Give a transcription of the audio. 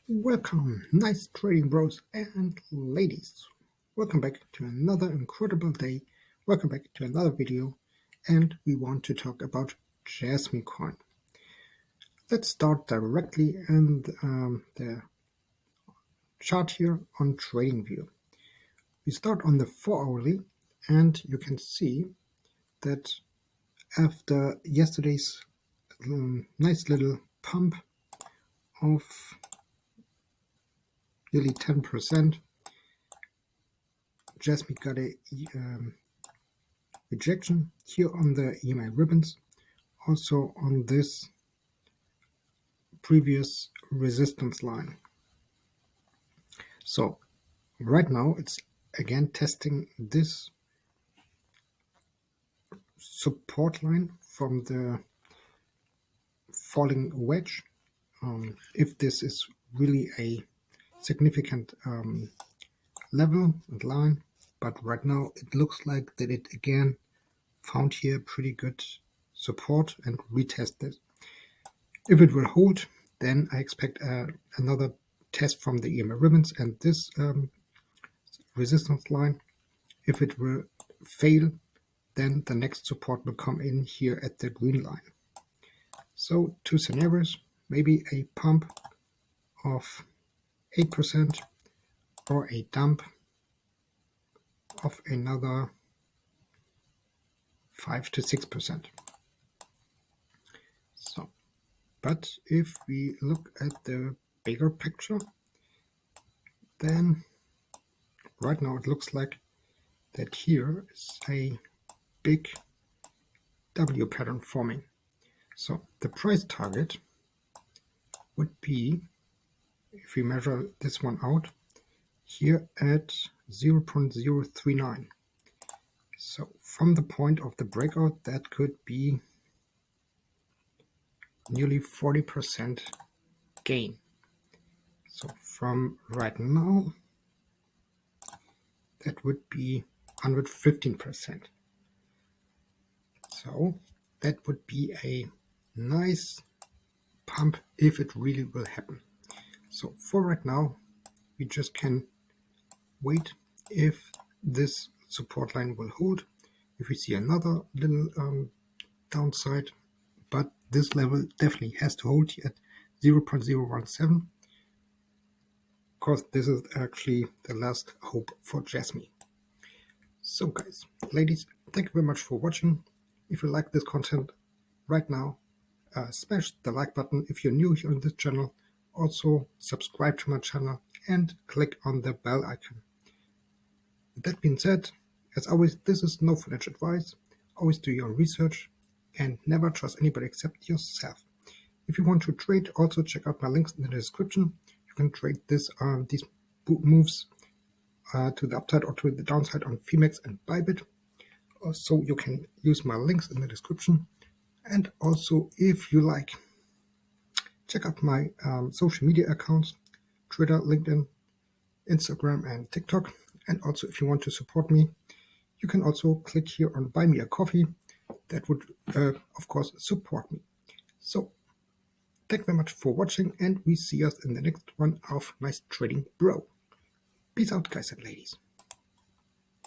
Welcome, nice trading bros and ladies. Welcome back to another incredible day. Welcome back to another video, and we want to talk about Jasmy coin. Let's start directly in the chart here on TradingView. We start on the 4-hourly, and you can see that after yesterday's nice little pump of nearly 10%, Jasmy got a rejection here on the EMA ribbons, also on this previous resistance line. So right now it's again testing this support line from the falling wedge. If this is really a significant level and line, but right now it looks like that it again found here pretty good support and retested. If it will hold, then I expect another test from the EMA ribbons and this resistance line. If it will fail, then the next support will come in here at the green line. So two scenarios, maybe a pump of 8% or a dump of another 5 to 6%. So, but if we look at the bigger picture, then right now it looks like that here is a big W pattern forming. So the price target would be, if we measure this one out, here at 0.039. So from the point of the breakout, that could be nearly 40% gain. So from right now, that would be 115%. So that would be a nice pump if it really will happen. So for right now, we just can wait if this support line will hold, if we see another little downside, but this level definitely has to hold at 0.017, because this is actually the last hope for Jasmy. So guys, ladies, thank you very much for watching. If you like this content right now, smash the like button if you're new here on this channel. Also subscribe to my channel and click on the bell icon. With that being said, as always, this is no financial advice. Always do your research and never trust anybody except yourself. If you want to trade, also check out my links in the description. You can trade these moves to the upside or to the downside on Phoenix and Bybit. Also, you can use my links in the description. And also, if you like, check out my social media accounts, Twitter, LinkedIn, Instagram, and TikTok. And also, if you want to support me, you can also click here on Buy Me a Coffee. That would, of course, support me. So, thank you very much for watching, and we see us in the next one of Nice Trading Bro. Peace out, guys and ladies.